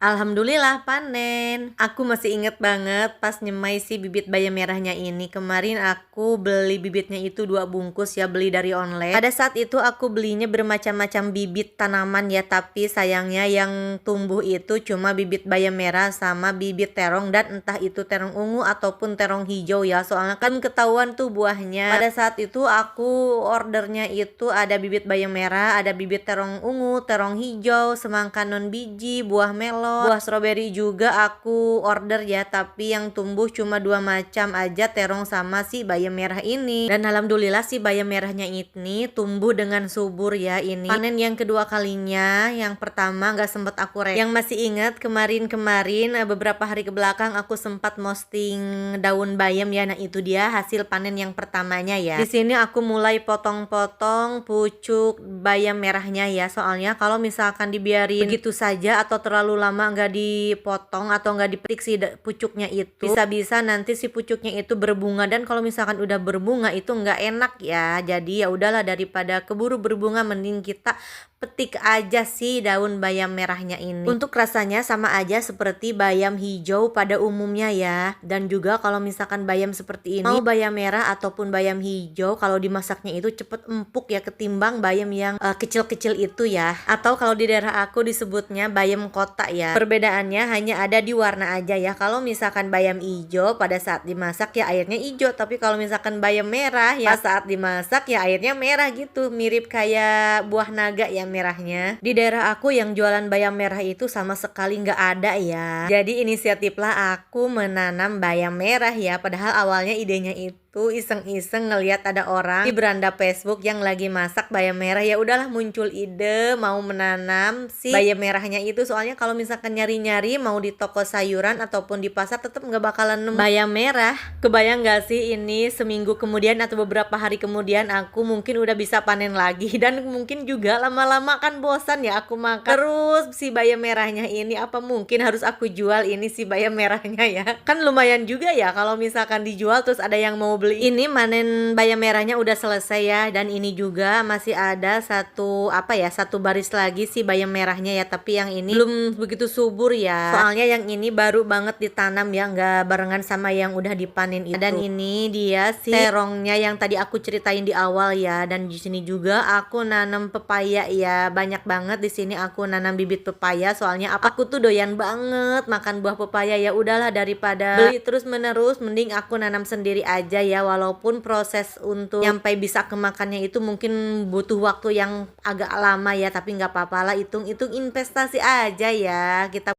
Alhamdulillah panen. Aku masih inget banget pas nyemai si bibit bayam merahnya ini. Kemarin aku beli bibitnya itu 2 bungkus ya, beli dari online. Pada saat itu aku belinya bermacam-macam bibit tanaman ya, tapi sayangnya yang tumbuh itu cuma bibit bayam merah sama bibit terong, dan entah itu terong ungu ataupun terong hijau ya. Soalnya kan ketahuan tuh buahnya. Pada saat itu aku ordernya itu ada bibit bayam merah, ada bibit terong ungu, terong hijau, semangka non biji, buah melon, buah stroberi juga aku order ya, tapi yang tumbuh cuma 2 macam aja, terong sama si bayam merah ini. Dan alhamdulillah si bayam merahnya ini tumbuh dengan subur ya. Ini panen yang kedua kalinya. Yang pertama nggak sempet aku yang masih ingat kemarin beberapa hari ke belakang aku sempat posting daun bayam ya. Nah itu dia hasil panen yang pertamanya ya. Di sini aku mulai potong-potong pucuk bayam merahnya ya, soalnya kalau misalkan dibiarin begitu saja atau terlalu lama nggak dipotong atau nggak dipetik si pucuknya itu, bisa-bisa nanti si pucuknya itu berbunga, dan kalau misalkan udah berbunga itu nggak enak ya. Jadi ya udahlah, daripada keburu berbunga mending kita petik aja si daun bayam merahnya ini. Untuk rasanya sama aja seperti bayam hijau pada umumnya ya. Dan juga kalau misalkan bayam seperti ini, mau bayam merah ataupun bayam hijau, kalau dimasaknya itu cepet empuk ya ketimbang bayam yang kecil-kecil itu ya. Atau kalau di daerah aku disebutnya bayam kota ya. Perbedaannya hanya ada di warna aja ya. Kalau misalkan bayam hijau pada saat dimasak ya airnya hijau, tapi kalau misalkan bayam merah ya saat dimasak ya airnya merah gitu. Mirip kayak buah naga ya merahnya. Di daerah aku yang jualan bayam merah itu sama sekali nggak ada ya. Jadi inisiatiflah aku menanam bayam merah ya. Padahal awalnya idenya itu iseng-iseng ngelihat ada orang di beranda Facebook yang lagi masak bayam merah. Ya udahlah, muncul ide mau menanam si bayam merahnya itu. Soalnya kalau misalkan nyari-nyari mau di toko sayuran ataupun di pasar tetap nggak bakalan nemu bayam merah. Kebayang nggak sih ini seminggu kemudian atau beberapa hari kemudian aku mungkin udah bisa panen lagi. Dan mungkin juga lama-lama kan bosan ya aku makan terus si bayam merahnya ini. Apa mungkin harus aku jual ini si bayam merahnya ya? Kan lumayan juga ya kalau misalkan dijual terus ada yang mau beli. Ini manen bayam merahnya udah selesai ya, dan ini juga masih ada satu satu baris lagi si bayam merahnya ya, tapi yang ini belum begitu subur ya. Soalnya yang ini baru banget ditanam ya, nggak barengan sama yang udah dipanen itu. Dan ini dia si terongnya yang tadi aku ceritain di awal ya. Dan di sini juga aku nanam pepaya ya, banyak banget di sini aku nanam bibit pepaya. Soalnya aku tuh doyan banget makan buah pepaya. Ya udahlah, daripada beli terus menerus mending aku nanam sendiri aja ya. Walaupun proses untuk sampai bisa kemakannya itu mungkin butuh waktu yang agak lama ya, tapi nggak apa-apa lah, hitung-hitung investasi aja ya kita.